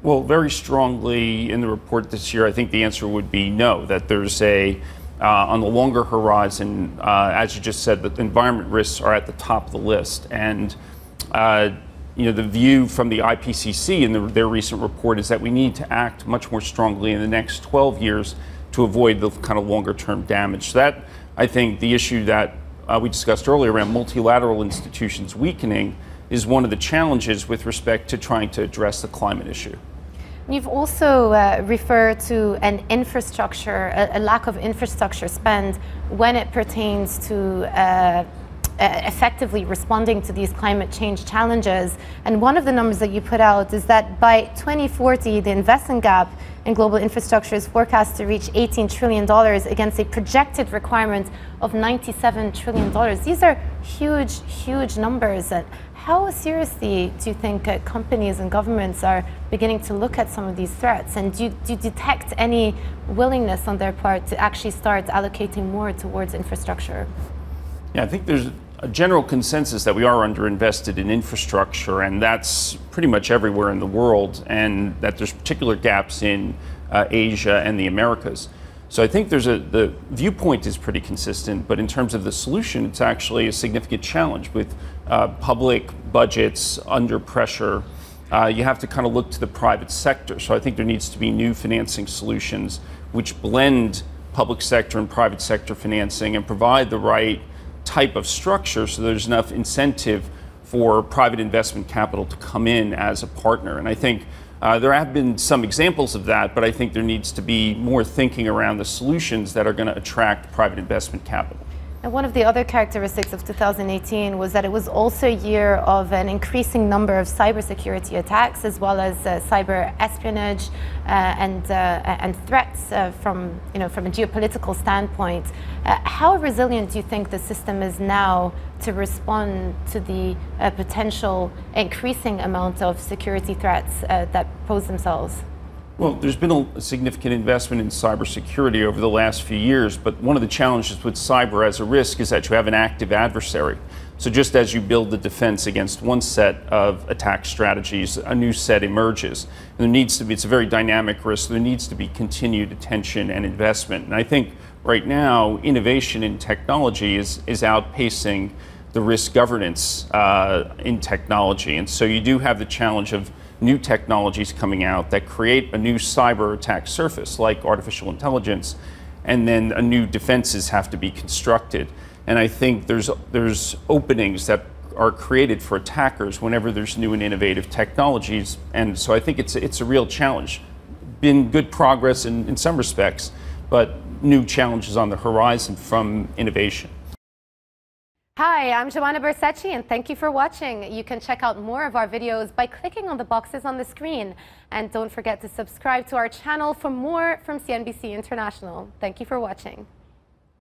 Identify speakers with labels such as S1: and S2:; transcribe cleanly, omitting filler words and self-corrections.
S1: Well, very strongly in the report this year, I think the answer would be no, that there's on the longer horizon, as you just said, that the environment risks are at the top of the list. And the view from the IPCC in their recent report is that we need to act much more strongly in the next 12 years to avoid the kind of longer term damage. So that, I think, the issue that we discussed earlier around multilateral institutions weakening is one of the challenges with respect to trying to address the climate issue.
S2: You've also referred to an infrastructure, a lack of infrastructure spend when it pertains to effectively responding to these climate change challenges. And one of the numbers that you put out is that by 2040, the investment gap in global infrastructure is forecast to reach $18 trillion against a projected requirement of $97 trillion. These are huge, huge numbers. And how seriously do you think companies and governments are beginning to look at some of these threats? And do you detect any willingness on their part to actually start allocating more towards infrastructure?
S1: Yeah, I think there's a general consensus that we are underinvested in infrastructure, and that's pretty much everywhere in the world, and that there's particular gaps in Asia and the Americas. So I think the viewpoint is pretty consistent, but in terms of the solution, it's actually a significant challenge with public budgets under pressure. You have to kind of look to the private sector. So I think there needs to be new financing solutions which blend public sector and private sector financing and provide the right type of structure so there's enough incentive for private investment capital to come in as a partner. And I think there have been some examples of that, but I think there needs to be more thinking around the solutions that are going to attract private investment capital.
S2: And one of the other characteristics of 2018 was that it was also a year of an increasing number of cybersecurity attacks, as well as cyber espionage and threats from a geopolitical standpoint. How resilient do you think the system is now to respond to the potential increasing amount of security threats that pose themselves?
S1: Well, there's been a significant investment in cybersecurity over the last few years, but one of the challenges with cyber as a risk is that you have an active adversary. So just as you build the defense against one set of attack strategies, a new set emerges. And it's a very dynamic risk. There needs to be continued attention and investment. And I think right now, innovation in technology is outpacing the risk governance in technology. And so you do have the challenge of new technologies coming out that create a new cyber attack surface, like artificial intelligence, and then new defenses have to be constructed. And I think there's openings that are created for attackers whenever there's new and innovative technologies. And so I think it's a real challenge. Been good progress in some respects, but new challenges on the horizon from innovation.
S2: Hi, I'm Joanna Bersecci, and thank you for watching. You can check out more of our videos by clicking on the boxes on the screen. And don't forget to subscribe to our channel for more from CNBC International. Thank you for watching.